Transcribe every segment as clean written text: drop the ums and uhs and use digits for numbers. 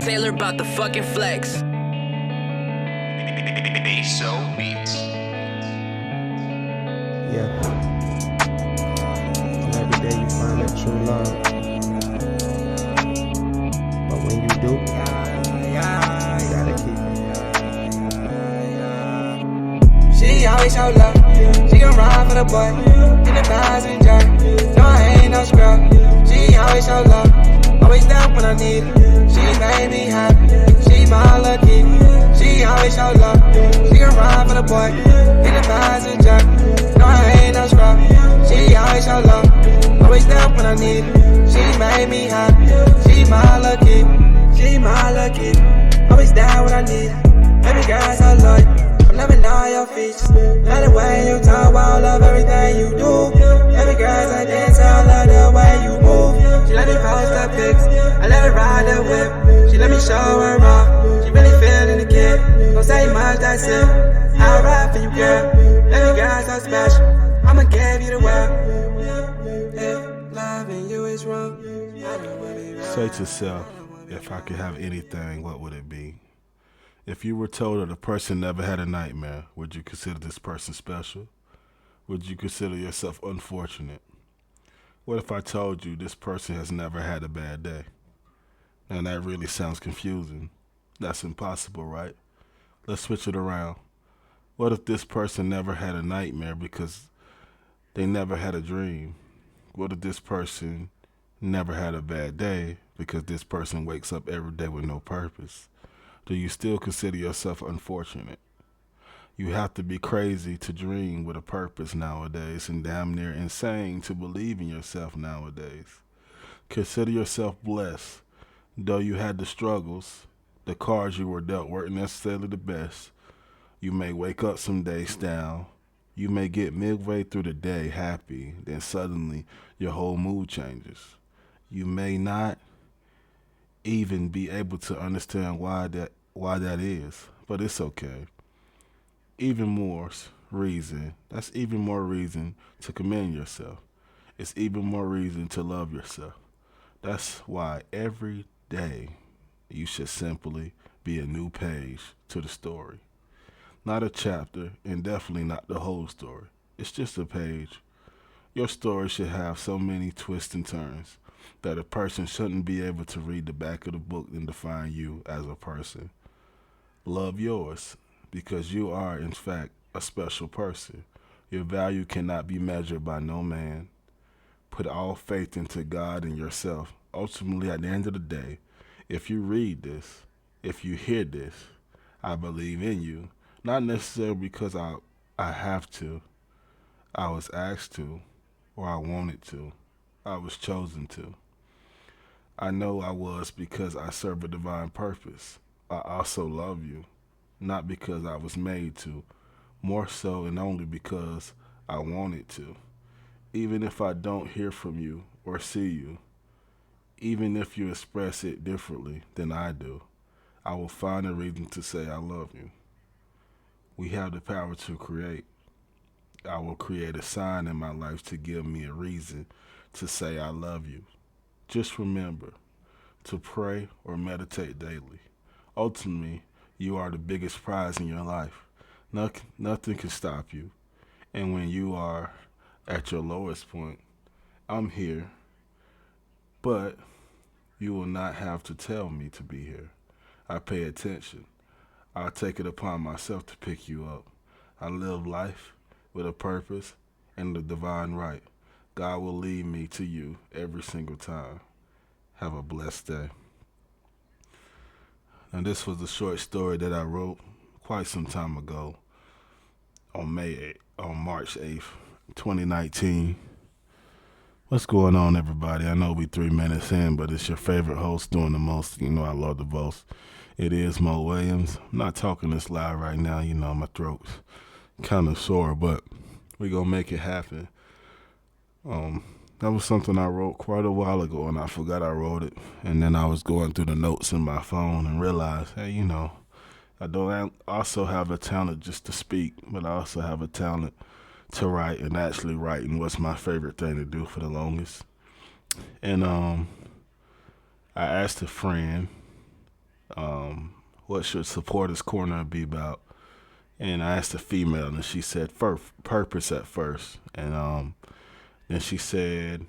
Taylor about the fucking flex. So beats. Yeah. And every day you find that true love. But when you do, you gotta keep it. She always show love. She gon' ride for the boy in the passenger. No, I ain't no scrub. She always show love. Always there when I need it. She made me happy. She my lucky. She always show love. She gon' ride for the boy in the passenger. No, I ain't no scrub. She always show love. Always there when I need it. She made me happy. She my lucky. She my lucky. Always there when I need it. Baby girl, so loyal. I'm loving all your features. Love the way you talk, I love everything you do. Baby girl, I dance, I love the way you move. She let me post the pics, I let her ride the whip. She let me show her off, she really feeling the kid. Don't say much, that's it. I'll ride for you, girl. Baby girl, so special, I'ma give you the world. If loving you is wrong, I don't wanna be wrong. Say to self, if I could have anything, what would it be? If you were told that a person never had a nightmare, would you consider this person special? Would you consider yourself unfortunate? What if I told you this person has never had a bad day? Now that really sounds confusing. That's impossible, right? Let's switch it around. What if this person never had a nightmare because they never had a dream? What if this person never had a bad day because this person wakes up every day with no purpose? Do you still consider yourself unfortunate? You have to be crazy to dream with a purpose nowadays and damn near insane to believe in yourself nowadays. Consider yourself blessed. Though you had the struggles, the cards you were dealt weren't necessarily the best. You may wake up some days down. You may get midway through the day happy, then suddenly your whole mood changes. You may not even be able to understand why that is, but it's okay. Even more reason, that's even more reason to commend yourself. It's even more reason to love yourself. That's why every day you should simply be a new page to the story. Not a chapter, and definitely not the whole story. It's just a page. Your story should have so many twists and turns that a person shouldn't be able to read the back of the book and define you as a person. Love yours, because you are, in fact, a special person. Your value cannot be measured by no man. Put all faith into God and yourself. Ultimately, at the end of the day, if you read this, if you hear this, I believe in you. Not necessarily because I have to, I was asked to, or I wanted to. I was chosen to. I know I was because I serve a divine purpose. I also love you, not because I was made to, more so and only because I wanted to. Even if I don't hear from you or see you, even if you express it differently than I do, I will find a reason to say I love you. We have the power to create. I will create a sign in my life to give me a reason to say I love you. Just remember to pray or meditate daily. Ultimately, you are the biggest prize in your life. Nothing can stop you. And when you are at your lowest point, I'm here. But you will not have to tell me to be here. I pay attention. I take it upon myself to pick you up. I live life with a purpose and the divine right. God will lead me to you every single time. Have a blessed day. And this was a short story that I wrote quite some time ago on March 8th, 2019. What's going on, everybody? I know we 3 minutes in, but it's your favorite host doing the most. You know I love the most. It is Mo Williams. I'm not talking this loud right now. You know, my throat's kind of sore, but we're going to make it happen. That was something I wrote quite a while ago, and I forgot I wrote it. And then I was going through the notes in my phone and realized, hey, you know, I don't also have a talent just to speak, but I also have a talent to write, and actually writing was my favorite thing to do for the longest. And I asked a friend What should Supporters Corner be about? And I asked a female, and she said purpose at first, and then she said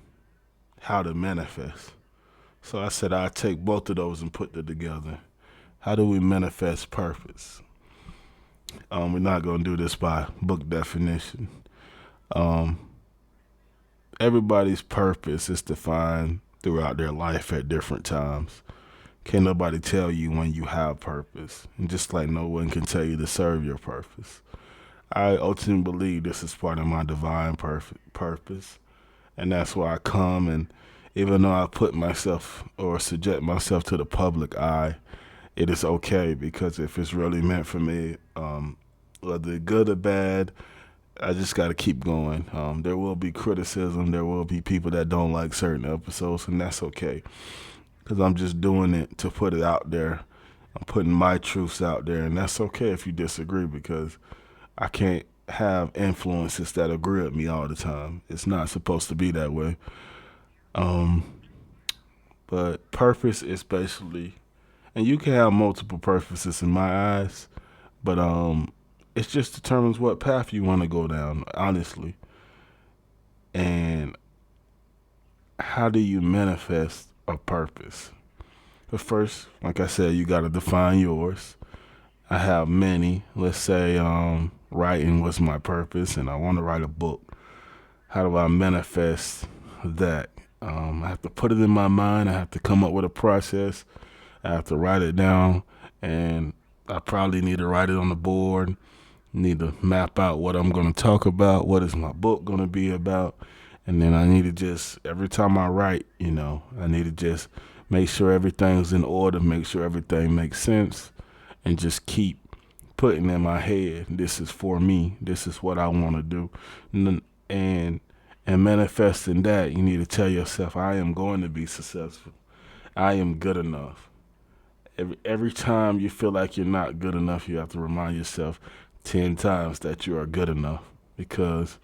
how to manifest. So I said I'd take both of those and put them together. How do we manifest purpose? We're not going to do this by book definition. Um, Everybody's purpose is defined throughout their life at different times. Can't nobody tell you when you have purpose. And just like no one can tell you to serve your purpose. I ultimately believe this is part of my divine purpose. And that's why I come, and even though I put myself or subject myself to the public eye, it is okay, because if it's really meant for me, whether good or bad, I just got to keep going. There will be criticism. There will be people that don't like certain episodes, and that's okay, because I'm just doing it to put it out there. I'm putting my truths out there, and that's okay if you disagree, because I can't have influences that agree with me all the time. It's not supposed to be that way. But purpose is basically, and you can have multiple purposes in my eyes, but it just determines what path you want to go down, honestly. And how do you manifest a purpose? But first, like I said, you got to define yours. I have many. Let's say writing was my purpose, and I want to write a book. How do I manifest that? I have to put it in my mind. I have to come up with a process. I have to write it down, and I probably need to write it on the board. Need to map out what I'm going to talk about. What is my book going to be about? And then I need to just, every time I write, I need to just make sure everything's in order, make sure everything makes sense, and just keep putting in my head, this is for me. This is what I want to do. And manifesting that, you need to tell yourself, I am going to be successful. I am good enough. Every time you feel like you're not good enough, you have to remind yourself 10 times that you are good enough, because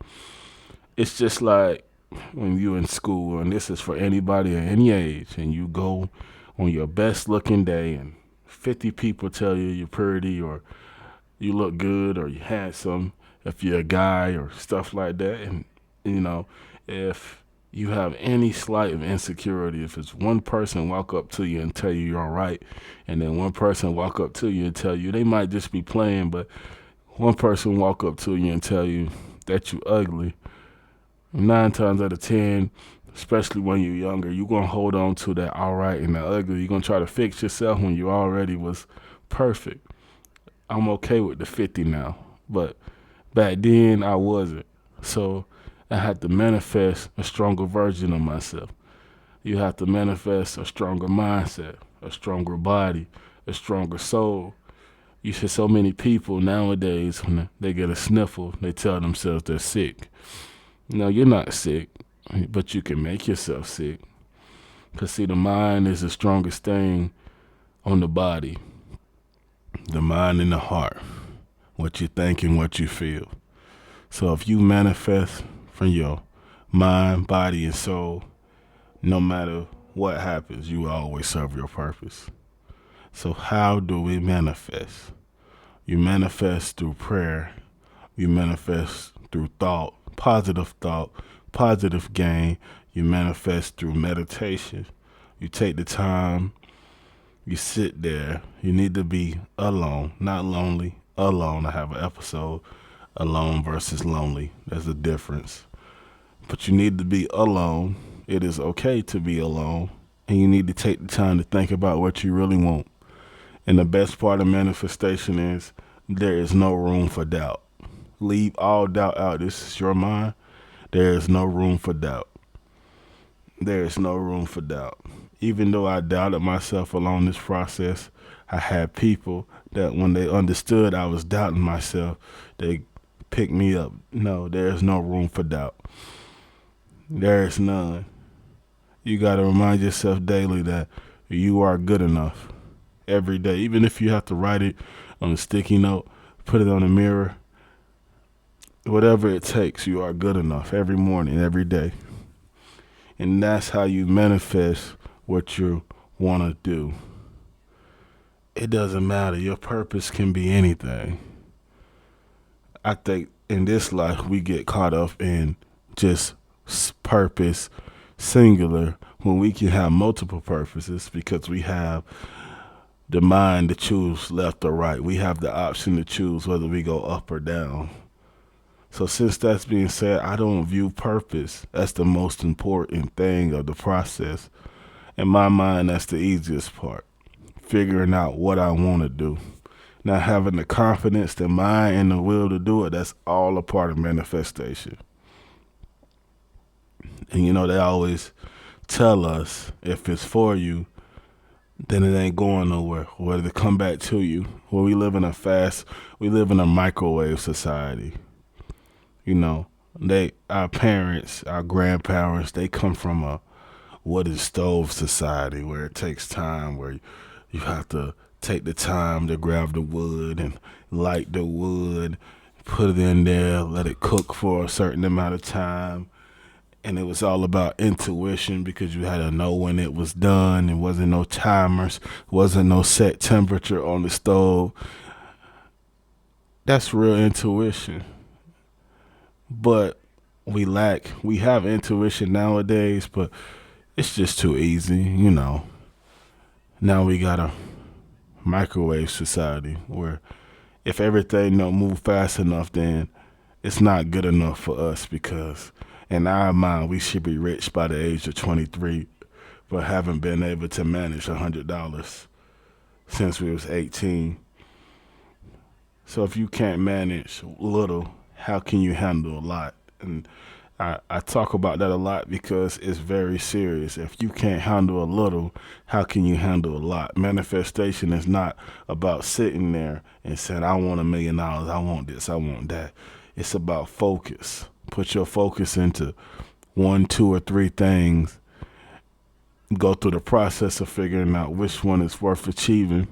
it's just like when you're in school, and this is for anybody at any age, and you go on your best looking day and 50 people tell you you're pretty, or you look good, or you're handsome, if you're a guy or stuff like that. And, if you have any slight of insecurity, if it's one person walk up to you and tell you you're all right, and then one person walk up to you and tell you, they might just be playing, but one person walk up to you and tell you that you ugly, 9 times out of 10, especially when you're younger, you're going to hold on to that all right and the ugly. You're going to try to fix yourself when you already was perfect. I'm okay with the 50 now, but back then I wasn't. So I had to manifest a stronger version of myself. You have to manifest a stronger mindset, a stronger body, a stronger soul. You see so many people nowadays, when they get a sniffle, they tell themselves they're sick. No, you're not sick, but you can make yourself sick. Because, see, the mind is the strongest thing on the body. The mind and the heart. What you think and what you feel. So if you manifest from your mind, body, and soul, no matter what happens, you will always serve your purpose. So how do we manifest? You manifest through prayer. You manifest through thought, positive gain. You manifest through meditation. You take the time, you sit there. You need to be alone, not lonely, alone. I have an episode, alone versus lonely. There's a difference. But you need to be alone. It is okay to be alone. And you need to take the time to think about what you really want. And the best part of manifestation is there is no room for doubt. Leave all doubt out. This is your mind. There is no room for doubt. There is no room for doubt. Even though I doubted myself along this process, I had people that when they understood I was doubting myself, they picked me up. No, there is no room for doubt. There is none. You got to remind yourself daily that you are good enough. Every day, even if you have to write it on a sticky note, put it on a mirror, whatever it takes, you are good enough every morning, every day. And that's how you manifest what you want to do. it doesn't matter. Your purpose can be anything. I think in this life we get caught up in just purpose singular when we can have multiple purposes because we have the mind to choose left or right. We have the option to choose whether we go up or down. So since that's being said, I don't view purpose as the most important thing of the process. In my mind, that's the easiest part. Figuring out what I want to do. Now having the confidence, the mind, and the will to do it, that's all a part of manifestation. And they always tell us if it's for you, then it ain't going nowhere. Whether it come back to you. Well, we live in a microwave society. Our parents, our grandparents, they come from a wooden stove society where it takes time, where you have to take the time to grab the wood and light the wood, put it in there, let it cook for a certain amount of time. And it was all about intuition because you had to know when it was done. There wasn't no timers, wasn't no set temperature on the stove. That's real intuition. But we have intuition nowadays, but it's just too easy. Now we got a microwave society where if everything don't move fast enough, then it's not good enough for us because in our mind we should be rich by the age of 23, but haven't been able to manage $100 since we was 18. So if you can't manage little, how can you handle a lot? And I talk about that a lot because it's very serious. If you can't handle a little, how can you handle a lot? Manifestation is not about sitting there and saying, I want $1 million, I want this, I want that. It's about focus. Put your focus into 1, 2, or 3 things. Go through the process of figuring out which one is worth achieving.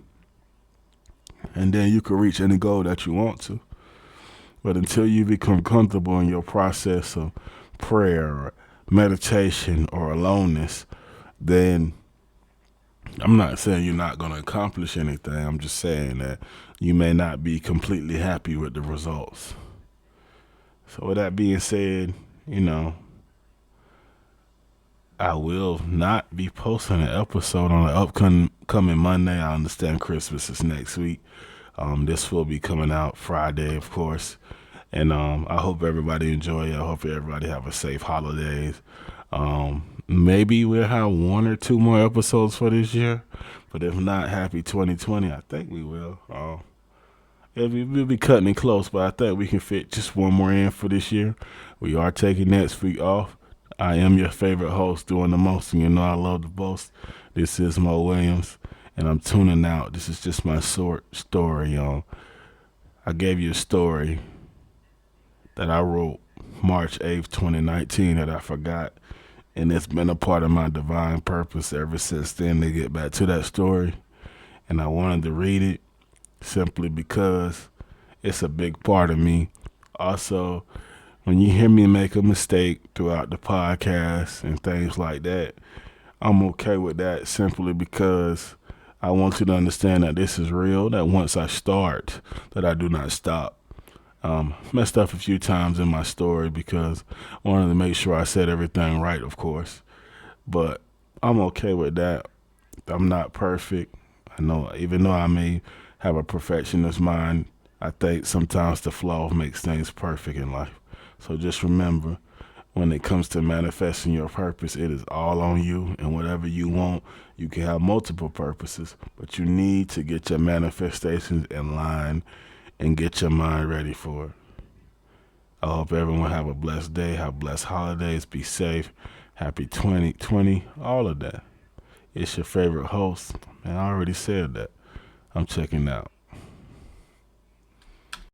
And then you can reach any goal that you want to. But until you become comfortable in your process of prayer or meditation or aloneness, then I'm not saying you're not going to accomplish anything. I'm just saying that you may not be completely happy with the results. So with that being said, I will not be posting an episode on the upcoming Monday. I understand Christmas is next week. This will be coming out Friday, of course. And I hope everybody enjoy it. I hope everybody have a safe holidays. Maybe we'll have 1 or 2 more episodes for this year. But if not, happy 2020. I think we will. We'll be cutting it close, but I think we can fit just 1 more in for this year. We are taking next week off. I am your favorite host doing the most, and I love the boast. This is Mo Williams, and I'm tuning out. This is just my short story, y'all. I gave you a story that I wrote March 8th, 2019 that I forgot, and it's been a part of my divine purpose ever since then to get back to that story. And I wanted to read it simply because it's a big part of me. Also, when you hear me make a mistake throughout the podcast and things like that, I'm okay with that simply because I want you to understand that this is real, that once I start, that I do not stop. Messed up a few times in my story because I wanted to make sure I said everything right, of course. But I'm okay with that. I'm not perfect. I know, even though I may have a perfectionist mind, I think sometimes the flaw makes things perfect in life. So just remember, when it comes to manifesting your purpose, it is all on you. And whatever you want, you can have multiple purposes, but you need to get your manifestations in line and get your mind ready for it. I hope everyone have a blessed day, have blessed holidays, be safe, happy 2020, all of that. It's your favorite host, and I already said that. I'm checking out.